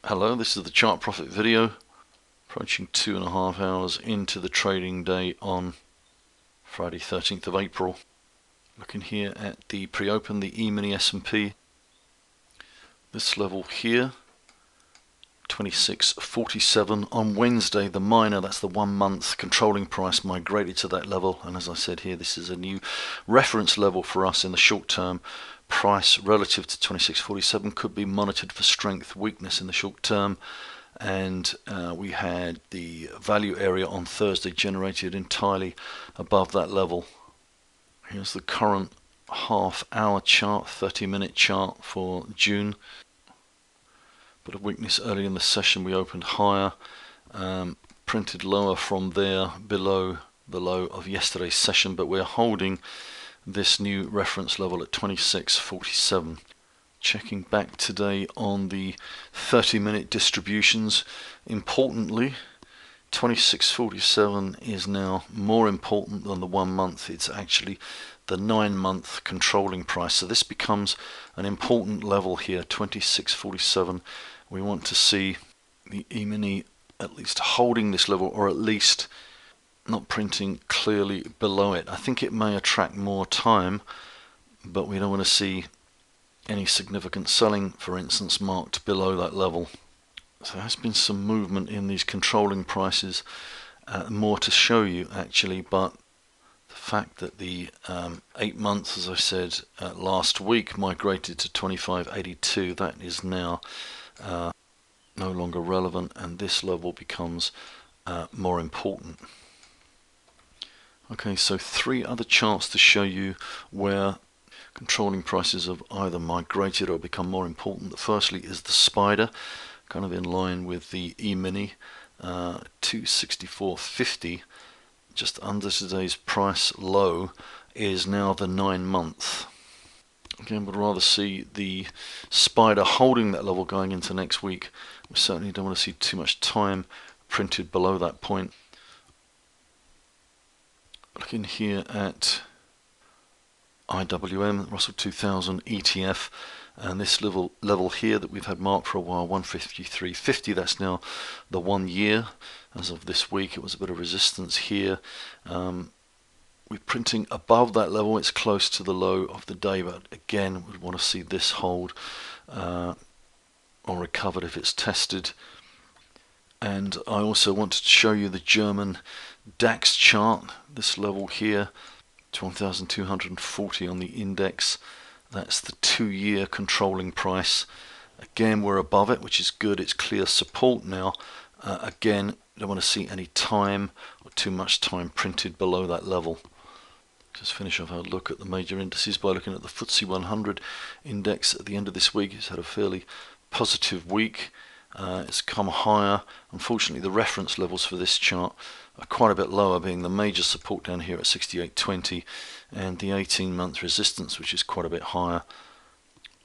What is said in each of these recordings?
Hello, this is the chart profit video, approaching 2.5 hours into the trading day on Friday 13th of April. Looking here at the pre-open, the E-mini S&P, this level here, 26.47. On Wednesday, the minor, that's the 1 month controlling price, migrated to that level, and as I said here, this is a new reference level for us in the short term. Price relative to 26.47 could be monitored for strength, weakness in the short term, and we had the value area on Thursday generated entirely above that level. Here's the current half-hour chart, 30-minute chart for June. Bit of weakness early in the session. We opened higher, printed lower from there, below the low of yesterday's session, but we're holding this new reference level at 26.47. Checking back today on the 30-minute distributions. Importantly, 26.47 is now more important than the 1 month. It's actually the 9-month controlling price. So this becomes an important level here, 26.47. We want to see the E-mini at least holding this level, or at least not printing clearly below it. I think it may attract more time, but we don't want to see any significant selling, for instance, marked below that level. So there has been some movement in these controlling prices, more to show you actually, but the fact that the 8 months, as I said last week, migrated to 25.82, that is now no longer relevant, and this level becomes more important. Okay, so 3 other charts to show you where controlling prices have either migrated or become more important. Firstly is the spider, kind of in line with the E-mini, 264.50, just under today's price low, is now the 9-month. Again, would rather see the spider holding that level going into next week. We certainly don't want to see too much time printed below that point. Looking here at IWM, Russell 2000 ETF, and this level here that we've had marked for a while, 153.50, that's now the 1 year. As of this week, it was a bit of resistance here. We're printing above that level. It's close to the low of the day, but again, we'd want to see this hold or recovered if it's tested. And I also wanted to show you the German Dax chart, this level here, 12,240 on the index. That's the 2-year controlling price. Again, we're above it, which is good. It's clear support now. Again, don't want to see any time or too much time printed below that level. Just finish off our look at the major indices by looking at the FTSE 100 index at the end of this week. It's had a fairly positive week. It's come higher. Unfortunately, the reference levels for this chart are quite a bit lower, being the major support down here at 68.20 and the 18-month resistance, which is quite a bit higher.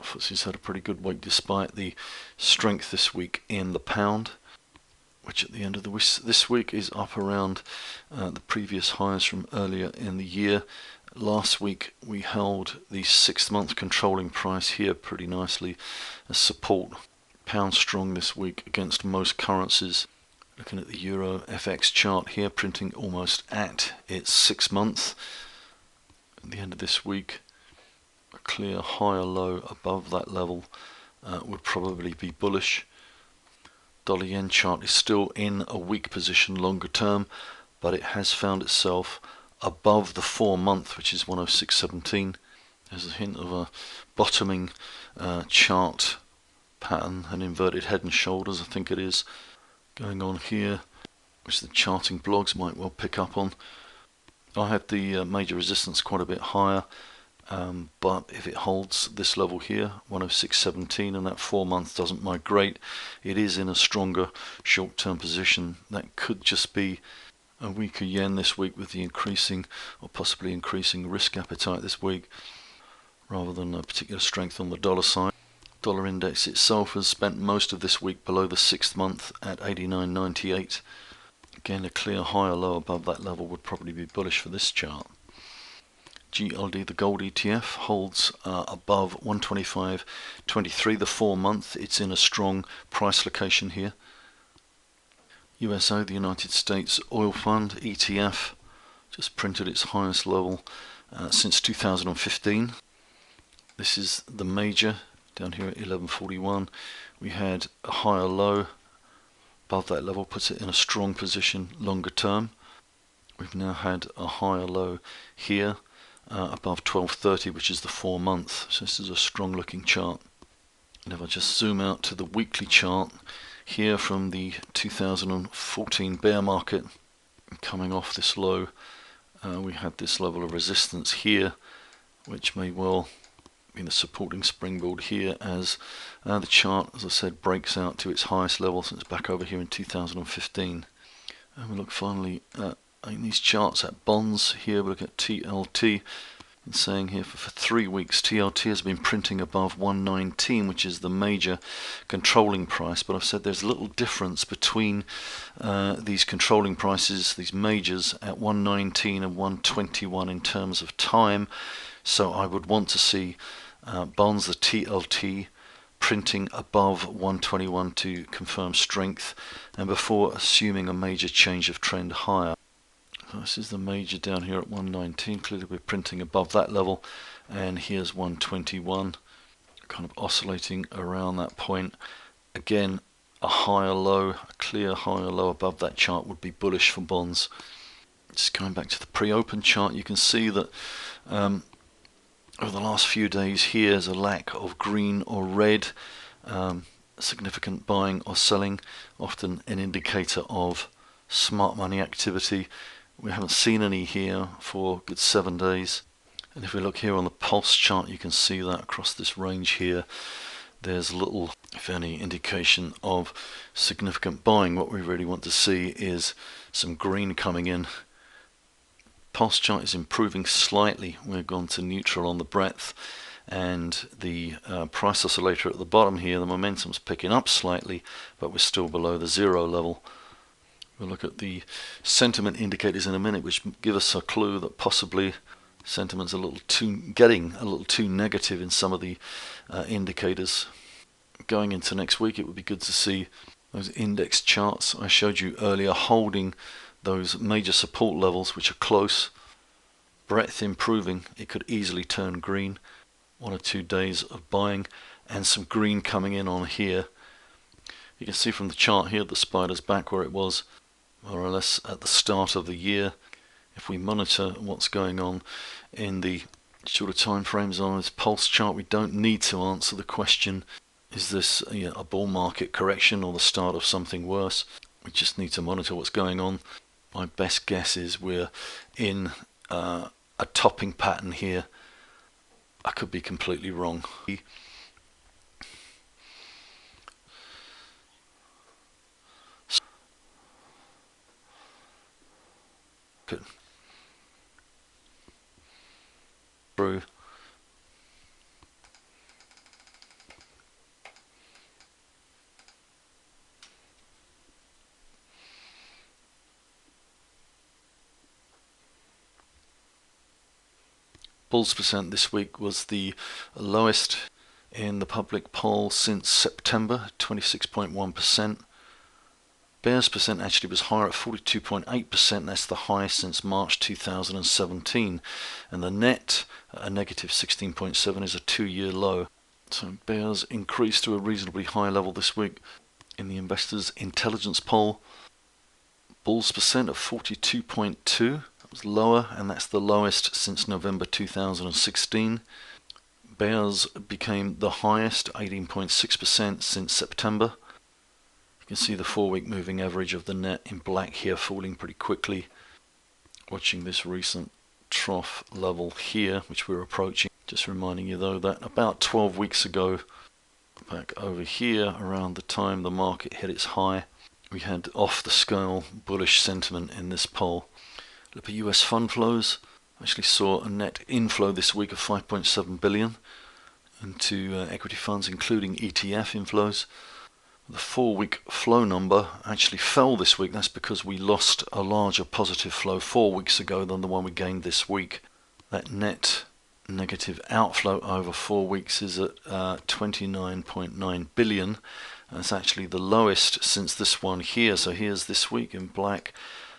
FTSE's had a pretty good week despite the strength this week in the pound, which at the end of this week is up around the previous highs from earlier in the year. Last week we held the 6-month controlling price here pretty nicely as support. Pound strong this week against most currencies. Looking at the Euro FX chart here, printing almost at its 6-month. At the end of this week, a clear higher low above that level would probably be bullish. Dollar yen chart is still in a weak position longer term, but it has found itself above the 4-month, which is 106.17. There's a hint of a bottoming chart pattern, an inverted head and shoulders, I think it is, going on here, which the charting blogs might well pick up on. I had the major resistance quite a bit higher, but if it holds this level here, 106.17, and that 4-month doesn't migrate, it is in a stronger short-term position. That could just be a weaker yen this week with the increasing or possibly increasing risk appetite this week, rather than a particular strength on the dollar side. Dollar index itself has spent most of this week below the 6th month at 89.98. Again, a clear higher low above that level would probably be bullish for this chart. GLD, the gold ETF, holds above 125.23 the 4-month. It's in a strong price location here. USO, the United States Oil Fund ETF, just printed its highest level since 2015. This is the major down here at 1141. We had a higher low above that level, puts it in a strong position longer term. We've now had a higher low here above 1230, which is the 4-month. So this is a strong looking chart. And if I just zoom out to the weekly chart here from the 2014 bear market, coming off this low, we had this level of resistance here, which may well be the supporting springboard here as the chart, as I said, breaks out to its highest level since back over here in 2015. And we look finally at in these charts at bonds. Here we look at TLT, and saying here for 3 weeks TLT has been printing above 119, which is the major controlling price. But I've said there's a little difference between these controlling prices, these majors, at 119 and 121 in terms of time. So I would want to see bonds, the TLT, printing above 121 to confirm strength, and before assuming a major change of trend higher. So this is the major down here at 119. Clearly we're printing above that level, and here's 121, kind of oscillating around that point. Again, a higher low, a clear higher low above that chart would be bullish for bonds. Just going back to the pre-open chart, you can see that over the last few days here is a lack of green or red, significant buying or selling, often an indicator of smart money activity. We haven't seen any here for a good 7 days. And if we look here on the pulse chart, you can see that across this range here, there's little, if any, indication of significant buying. What we really want to see is some green coming in. Pulse chart is improving slightly. We've gone to neutral on the breadth, and the price oscillator at the bottom here, the momentum's picking up slightly, but we're still below the 0 level. We'll look at the sentiment indicators in a minute, which give us a clue that possibly sentiment's getting a little too negative in some of the indicators. Going into next week, it would be good to see those index charts I showed you earlier holding those major support levels, which are close. Breadth improving, it could easily turn green. 1 or 2 days of buying and some green coming in on here. You can see from the chart here the spider's back where it was more or less at the start of the year. If we monitor what's going on in the shorter time frames on this pulse chart, we don't need to answer the question, is this a bull market correction or the start of something worse? We just need to monitor what's going on. My best guess is we're in a topping pattern here. I could be completely wrong. Through. Bulls percent this week was the lowest in the public poll since September, 26.1%. Bears percent actually was higher at 42.8%. That's the highest since March 2017. And the net, a negative 16.7, is a 2-year low. So bears increased to a reasonably high level this week. In the investors' intelligence poll, bulls percent of 42.2. That was lower, and that's the lowest since November 2016. Bears became the highest, 18.6%, since September. You can see the 4-week moving average of the net in black here falling pretty quickly. Watching this recent trough level here, which we're approaching. Just reminding you though that about 12 weeks ago, back over here around the time the market hit its high, we had off the scale bullish sentiment in this poll. Look at US fund flows. Actually saw a net inflow this week of 5.7 billion into equity funds, including ETF inflows. The 4-week flow number actually fell this week. That's because we lost a larger positive flow 4 weeks ago than the one we gained this week. That net negative outflow over 4 weeks is at 29.9 billion. That's actually the lowest since this one here. So here's this week in black.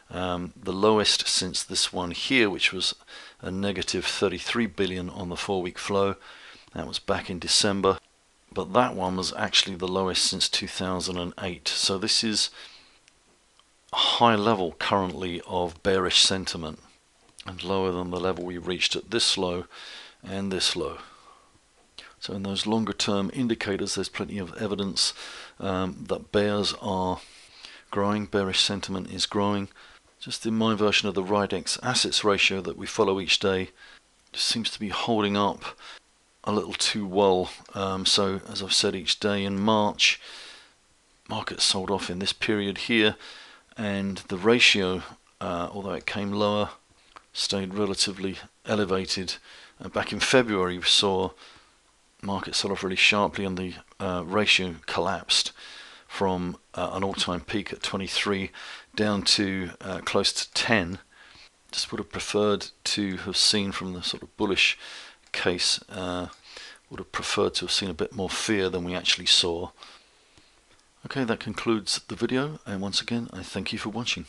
The lowest since this one here, which was a negative 33 billion on the 4-week flow. That was back in December. But that one was actually the lowest since 2008. So this is a high level currently of bearish sentiment, and lower than the level we reached at this low and this low. So in those longer term indicators, there's plenty of evidence that bears are growing, bearish sentiment is growing. Just in my version of the RIDEX assets ratio that we follow each day, just seems to be holding up a little too well. So as I've said each day, in March, markets sold off in this period here, and the ratio, although it came lower, stayed relatively elevated. Back in February we saw markets sell off really sharply, and the ratio collapsed from an all-time peak at 23 down to close to 10. Just would have preferred to have seen, from the sort of bullish case, would have preferred to have seen a bit more fear than we actually saw. Okay, that concludes the video, and once again I thank you for watching.